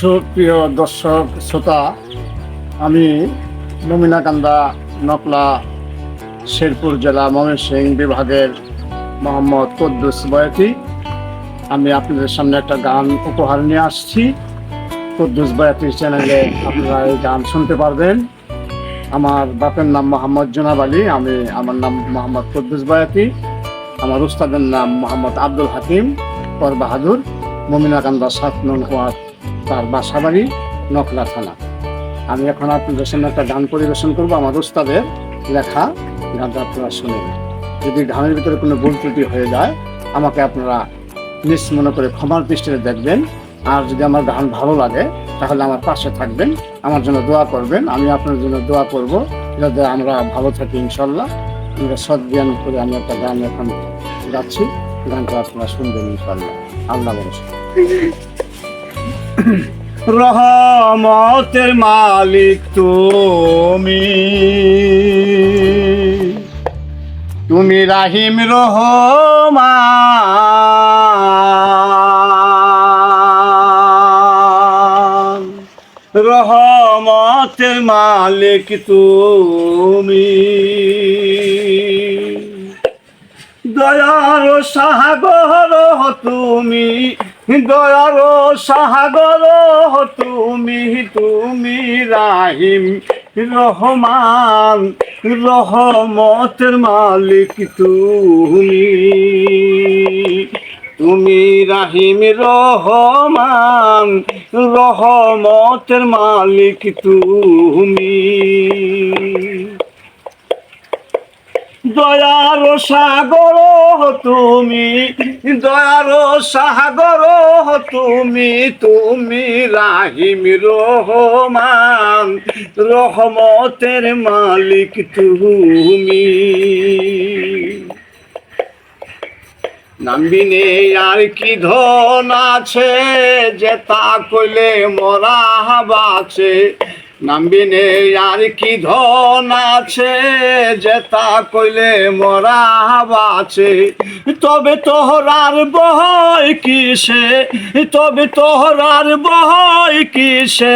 সুপ্রিয় দর্শক শ্রোতা, আমি নমিনাকান্দা নকলা শেরপুর জেলা ময়মনসিংহ বিভাগের মোহাম্মদ কুদ্দুস বয়াতি। আমি আপনাদের সামনে একটা গান উপহার নিয়ে আসছি। কুদ্দুস বয়াতির চ্যানেলে আপনারা এই গান শুনতে পারবেন। আমার বাপের নাম মোহাম্মদ জনাব আলী, আমার নাম মোহাম্মদ কুদ্দুস বয়াতি। আমার উস্তাদের নাম মোহাম্মদ আব্দুল হাকিম পর বাহাদুর, নমিনাকান্দা 7 নং ওয়ার্ড, তার বাসাবাড়ি নকলা থানা। আমি এখন আপনাদের সামনে একটা গান পরিবেশন করবো, আমার উস্তাদের লেখা গানটা আপনারা শুনেন। যদি গানের ভিতরে কোনো ভুল ত্রুটি হয়ে যায় আমাকে আপনারা নিজ মনে করে ক্ষমার দৃষ্টিতে দেখবেন। আর যদি আমার গান ভালো লাগে তাহলে আমার পাশে থাকবেন, আমার জন্য দোয়া করবেন। আমি আপনার জন্য দোয়া করব যাতে আমরা ভালো থাকি ইনশাল্লাহ। আমরা সদ্জ্ঞান করে আমি একটা গান এখন গাচ্ছি, গানটা আপনারা শুনবেন ইনশাল্লাহ। আল্লাহ ভরসা। রহমতের মালিক তুমি রাহিম রহমান। রহমতের মালিক তুমি, দয়ার সাগর তুমি, দয়ার সাগর তুমি, তুমি রাহিম রহমান। রহমতের মালিক তুমি, তুমি রাহিম রহমান। রহমতের মালিক তুমি, দয়ার সাগর তুমি, দয়ার সাগর তুমি, তুমি রাহিম রহমান। রহমতের মালিক তুমি, নামবিনে আর কি ধন আছে যে তা কইলে মরা বাঁচে। নামবিনে আর কি ধন আছে যে তা কইলে মরা বাঁচে। তবে তোহরার বহয় কিসে, তবে তোহরার বহয় কিসে,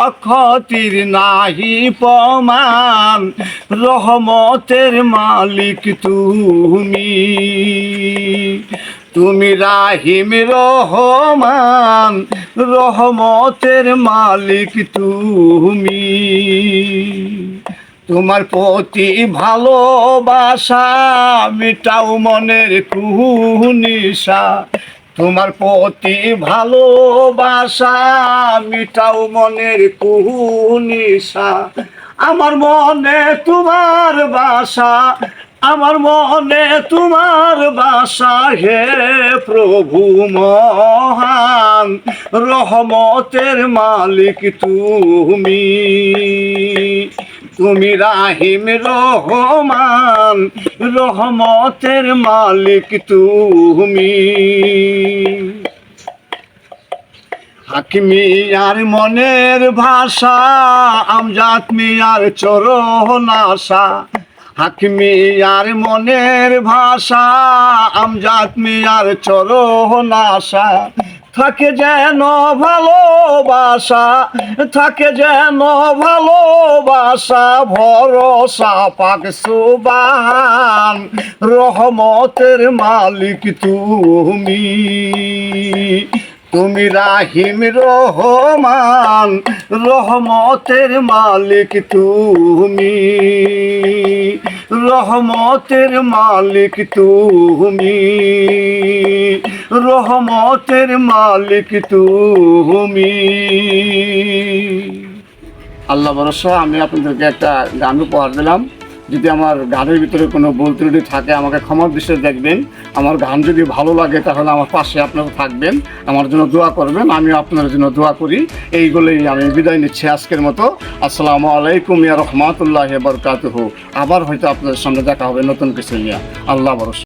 অক্ষতির নাহি প্রমাণ। রহমতের মালিক তুমি, তুমি রাহিম রহমান। রহমতের মালিক তুমি, তোমার প্রতি ভালোবাসা মিটাও মনের কুহুনিশা। তোমার প্রতি ভালোবাসা মিটাও মনের কুহুনিশা। আমার মনে তোমার বাসা, আমার মনে তোমার বাসা, হে প্রভু মহান। রহমতের মালিক তুমি, তুমি রাহিম রহমান। রহমতের মালিক তুমি, হাকিমি আর মনের ভাষা, আমজাদ মিয়ার চরণ আশা। হাকিমি আর মনের ভাষা, আমজাদ মিয়ার চরণ আশা। থাকে যেন ভালোবাসা, থাকে যেন ভালোবাসা, ভরসা পাক সুবহান। রহমতের মালিক তুমি, তুমি রাহিম রহমান। রহমতের মালিক তুমি, রহমতের মালিক তুমি, রহমতের মালিক তুমি। আল্লাহ ভরসা। আমি আপনাদেরকে একটা গান উপহার দিলাম। যদি আমার গানের ভিতরে কোনো ভুল ত্রুটি থাকে আমাকে ক্ষমার দৃষ্টিতে দেখবেন। আমার গান যদি ভালো লাগে তাহলে আমার পাশে আপনারা থাকবেন, আমার জন্য দোয়া করবেন। আমিও আপনার জন্য দোয়া করি। এইগুলোই আমি বিদায় নিচ্ছি আজকের মতো। আসসালামু আলাইকুম ইয়া রহমাতুল্লাহি ওয়া বারাকাতুহু। আবার হয়তো আপনাদের সামনে দেখা হবে নতুন কিছু নিয়ে। আল্লাহ ভরসা।